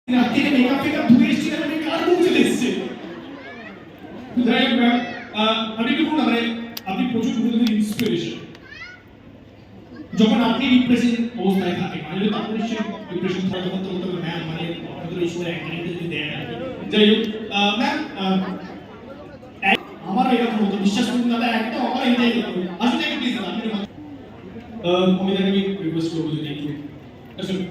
রাতে মেকআপ ফেকআপ ধুয়ে এসেছি না মানে কার মুখ চলে এসেছে যাই হোক ম্যাম আপনি কি বলুন মানে আপনি প্রচুর পরিমাণে ইন্সপিরেশন যখন আপনি ডিপ্রেশন অবস্থায় থাকেন মানে যদি আপনি ডিপ্রেশন থাকে তখন তো বলতে ম্যাম মানে আপনাদের এই সময় অ্যাক্টিভিটি যদি দেন যাই হোক ম্যাম আমার এরকম হতো বিশ্বাস করুন দাদা একদম আমার এনজয় করতো আসলে একটু প্লিজ দাদা আপনি আমি তাকে রিকোয়েস্ট করবো যদি একটু আসলে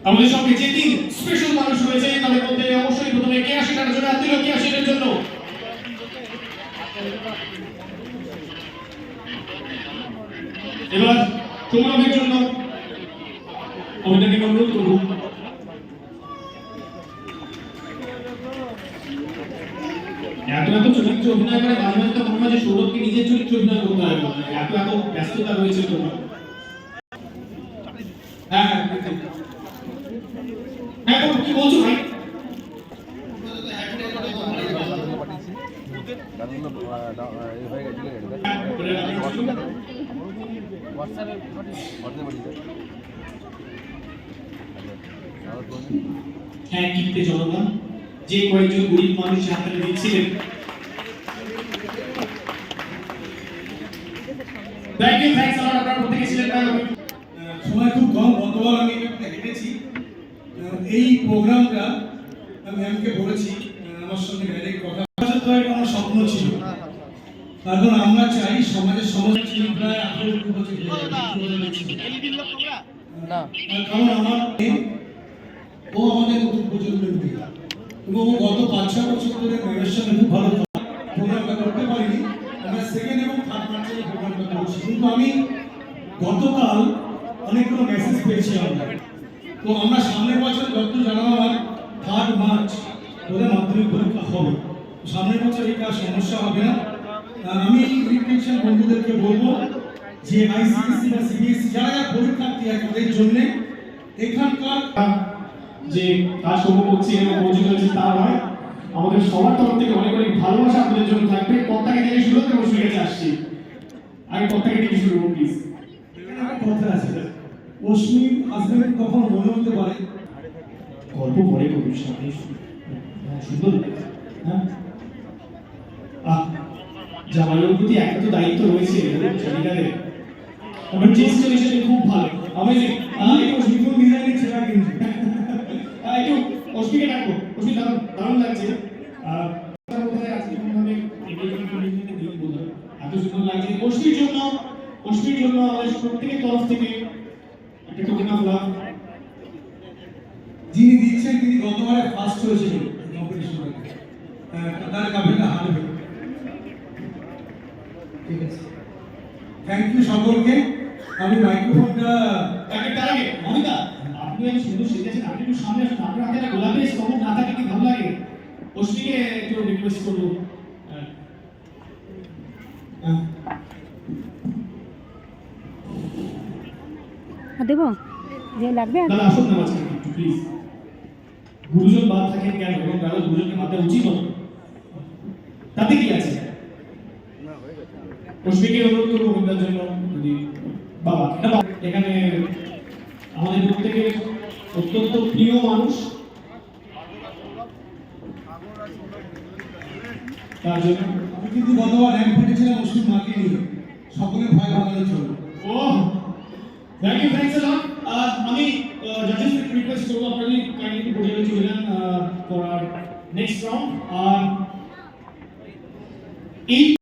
আমাদের সঙ্গে যে তিন স্পেশাল মানুষ রয়েছে তাদের মধ্যে অবশ্যই প্রথমে কে আসে তার জন্য আত্মীয় কে আসে এর জন্য এবার সৌরভের জন্য আমি তাকে অনুরোধ করব এত চরিত্র অভিনয় করে মাঝে মাঝে তো মনে হয় যে সৌরভকে নিজের চরিত্র অভিনয় করতে হবে এত ব্যস্ততা রয়েছে তোমার হ্যাঁ কি বলছো ভাই হ্যাঁ কিনতে জনগণ যে কয়েকজন গরিব মানুষ হাতে দিচ্ছিলেন থ্যাঙ্কস আ লট আপনারা প্রত্যেকে ছিলেন সময় খুব কম গতবার আমি হেঁটেছি এই প্রোগ্রামটা আমি ম্যামকে বলেছি আমার সঙ্গে ডাইরেক্ট কথা আমার স্বপ্ন ছিল কারণ আমরা চাই সমাজের সমস্যা ছিল প্রায় 18 বছর কারণ আমার ও আমাদের নতুন প্রজন্মের মেয়ে এবং ও গত 5-6 বছর ধরে ম্যামের সঙ্গে খুব ভালো প্রোগ্রামটা করতে পারিনি আমরা সেকেন্ড এবং থার্ড মার্চে এই প্রোগ্রামটা করছি কিন্তু আমি গতকাল অনেকগুলো মেসেজ পেয়েছি আমরা তো আমরা সামনের বছর যত জানানো আমার 3 মার্চ ওদের মাধ্যমিক পরীক্ষা হবে সামনের বছর এটা সমস্যা হবে না আমি এডুকেশন বন্ধুদেরকে বলবো যে আইসিএসসি বা সিবিএসসি যারা পরীক্ষার্থী তাদের জন্য এখানকার যে কাজ শুরু করছি এবং মজুদ হয়েছে তা নয় আমাদের সবার তরফ থেকে অনেক অনেক ভালোবাসা আপনাদের জন্য থাকবে কর্তাকে থেকে শুরু করে বসে গেছে আসছি আমি কর্তাকে থেকে শুরু করব প্লিজ কথা আছে অশ্মির হাজবেন্ড কখন মনে হতে পারে গল্প পরে করবি সামনে সুন্দর হ্যাঁ জামাইয়ের প্রতি একটা তো দায়িত্ব রয়েছে চারিদারে আমার যে সিচুয়েশনে খুব ভালো আমি যে একটু অশ্মির ডিজাইনের ছেড়া কিন্তু একটু অশ্মিকে ডাকবো অশ্মি দারুণ লাগছে আজকে কোনোভাবে এত সুন্দর লাগছে অশ্মির জন্য আমাদের প্রত্যেকের তরফ থেকে একটা টোকেন অফ লাভ যিনি দিচ্ছেন তিনি গতবারে ফার্স্ট হয়েছিলেন কম্পিটিশনে তার কাপেটা হারবে ঠিক আছে থ্যাংক ইউ সকলকে আমি মাইক্রোফোনটা তার আগে অমিতা আপনি আমি সুন্দর সেজেছেন আপনি একটু সামনে আসুন আপনার হাতে একটা গোলাপের স্তবক না থাকে কি ভালো লাগে অশ্মিকে একটু রিকোয়েস্ট করবো দেবো যে লাগবে দাদা আসুন না মাঝখানে একটু প্লিজ গুরুজন বাদ থাকেন কেন এবং দাদা গুরুজনকে বাদ দেওয়া উচিত হবে তাতে কি আছে অশ্মিকে অনুরোধ করবো বন্ধুদের জন্য যদি বাবা এখানে আমাদের প্রত্যেকের অত্যন্ত প্রিয় মানুষ তার জন্য আমি কিন্তু গতবার র্যাঙ্ক পেয়েছিলাম অশ্মির মাকে নিয়ে সকলে ভয় ভাঙানো ছিল ও থ্যাংকস আ লট আমি জাজেস রিকোয়েস্ট করবো আপনাদের কাইন্ডলি পড়ে চলে যান ফর নেক্সট রাউন্ড এই